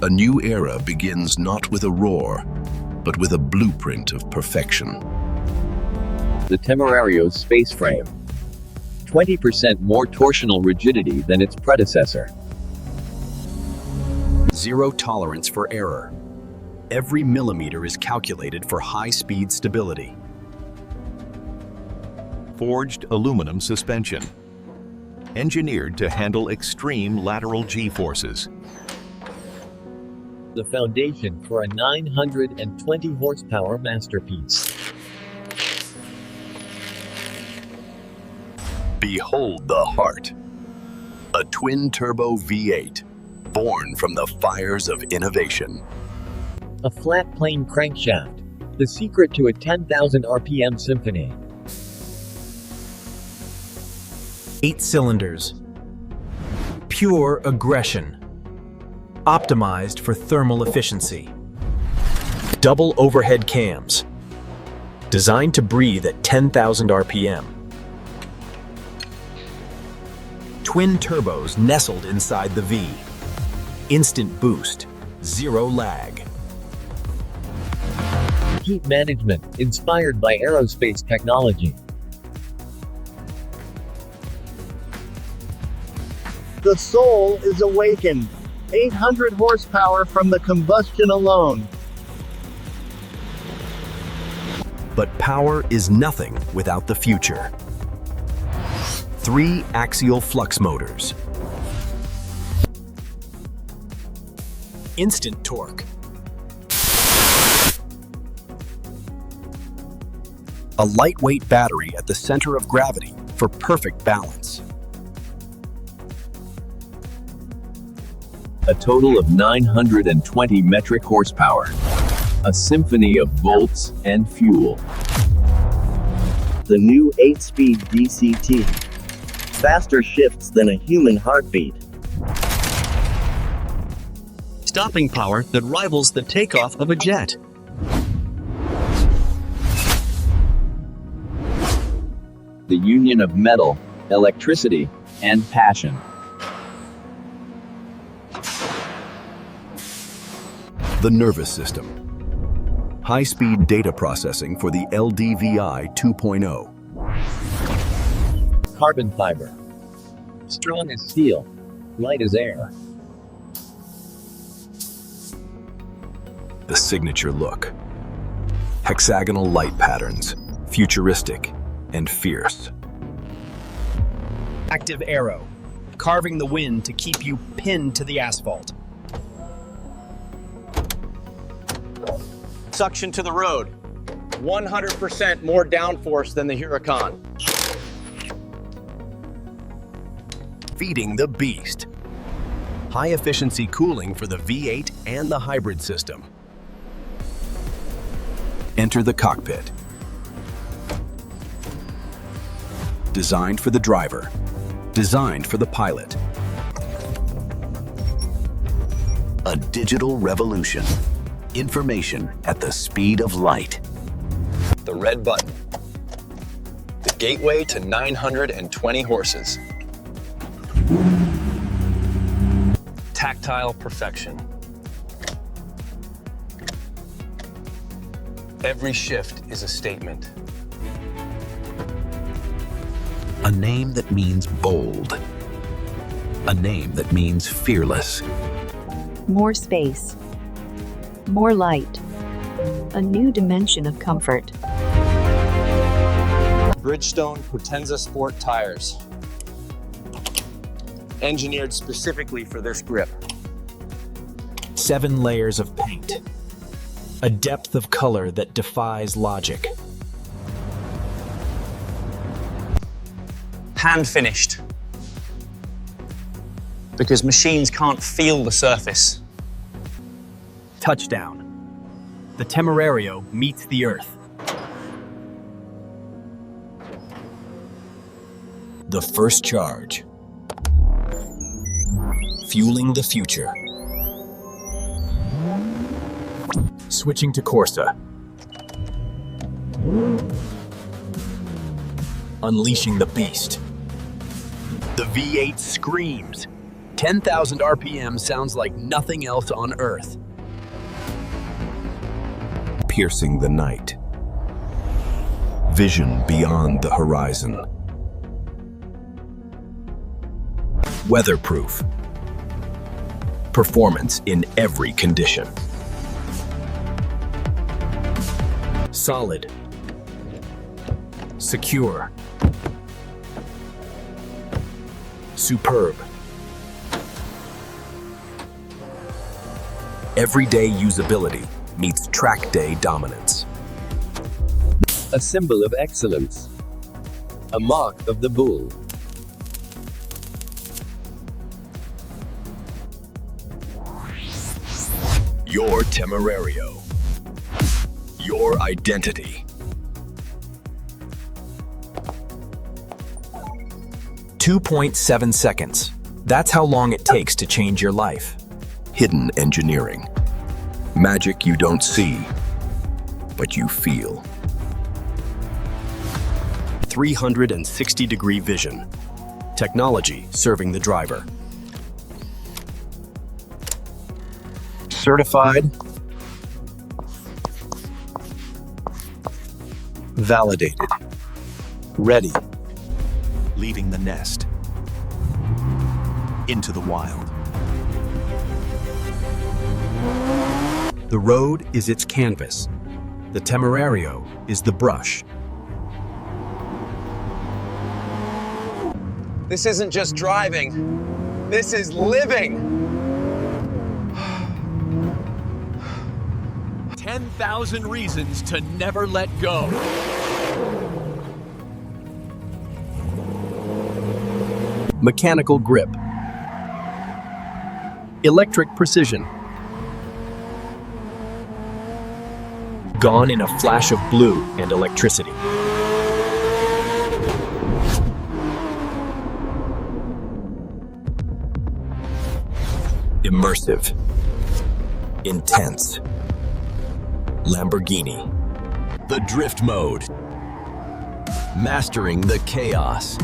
A new era begins not with a roar, but with a blueprint of perfection. The Temerario's space frame. 20% more torsional rigidity than its predecessor. Zero tolerance for error. Every millimeter is calculated for high-speed stability. Forged aluminum suspension. Engineered to handle extreme lateral G-forces. The foundation for a 920 horsepower masterpiece. Behold the heart. A twin-turbo V8, born from the fires of innovation. A flat plane crankshaft. The secret to a 10,000 RPM symphony. 8 cylinders. Pure aggression. Optimized for thermal efficiency. Double overhead cams. Designed to breathe at 10,000 RPM. Twin turbos nestled inside the V. Instant boost. Zero lag. Heat management, inspired by aerospace technology. The soul is awakened. 800 horsepower from the combustion alone. But power is nothing without the future. 3 axial flux motors. Instant torque. A lightweight battery at the center of gravity for perfect balance. A total of 920 metric horsepower. A symphony of volts and fuel. The new 8-speed DCT. Faster shifts than a human heartbeat. Stopping power that rivals the takeoff of a jet. The union of metal, electricity, and passion. The nervous system. High-speed data processing for the LDVI 2.0. Carbon fiber. Strong as steel, light as air. The signature look. Hexagonal light patterns, futuristic and fierce. Active aero. Carving the wind to keep you pinned to the asphalt. Suction to the road. 100% more downforce than the Huracan. Feeding the beast. High-efficiency cooling for the V8 and the hybrid system. Enter the cockpit. Designed for the driver. Designed for the pilot. A digital revolution. Information at the speed of light. The red button. The gateway to 920 horses. Tactile perfection. Every shift is a statement. A name that means bold. A name that means fearless. More space. More light. A new dimension of comfort. Bridgestone Potenza Sport tires. Engineered specifically for this grip. 7 layers of paint. A depth of color that defies logic. Hand finished. Because machines can't feel the surface. Touchdown. The Temerario meets the Earth. The first charge. Fueling the future. Switching to Corsa. Unleashing the beast. The V8 screams. 10,000 RPM sounds like nothing else on Earth. Piercing the night. Vision beyond the horizon. Weatherproof. Performance in every condition. Solid. Secure. Superb. Everyday usability meets track day dominance. A symbol of excellence. A mark of the bull. Your Temerario. Your identity. 2.7 seconds. That's how long it takes to change your life. Hidden engineering. Magic you don't see, but you feel. 360-degree vision. Technology serving the driver. Certified. Validated. Ready. Leaving the nest. Into the wild. The road is its canvas. The Temerario is the brush. This isn't just driving. This is living. 10,000 reasons to never let go. Mechanical grip. Electric precision. Gone in a flash of blue and electricity. Immersive. Intense. Lamborghini. The drift mode. Mastering the chaos.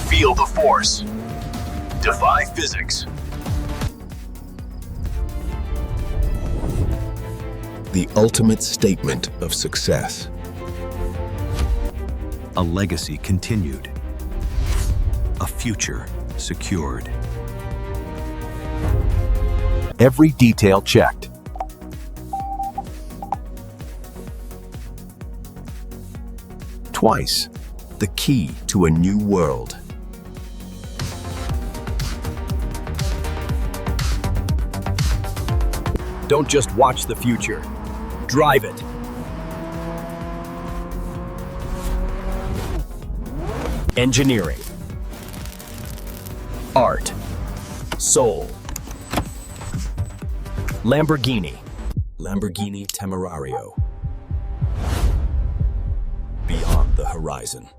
Feel the force. Defy physics. The ultimate statement of success. A legacy continued. A future secured. Every detail checked. Twice, the key to a new world. Don't just watch the future. Drive it. Engineering. Art. Soul. Lamborghini. Lamborghini Temerario. Beyond the horizon.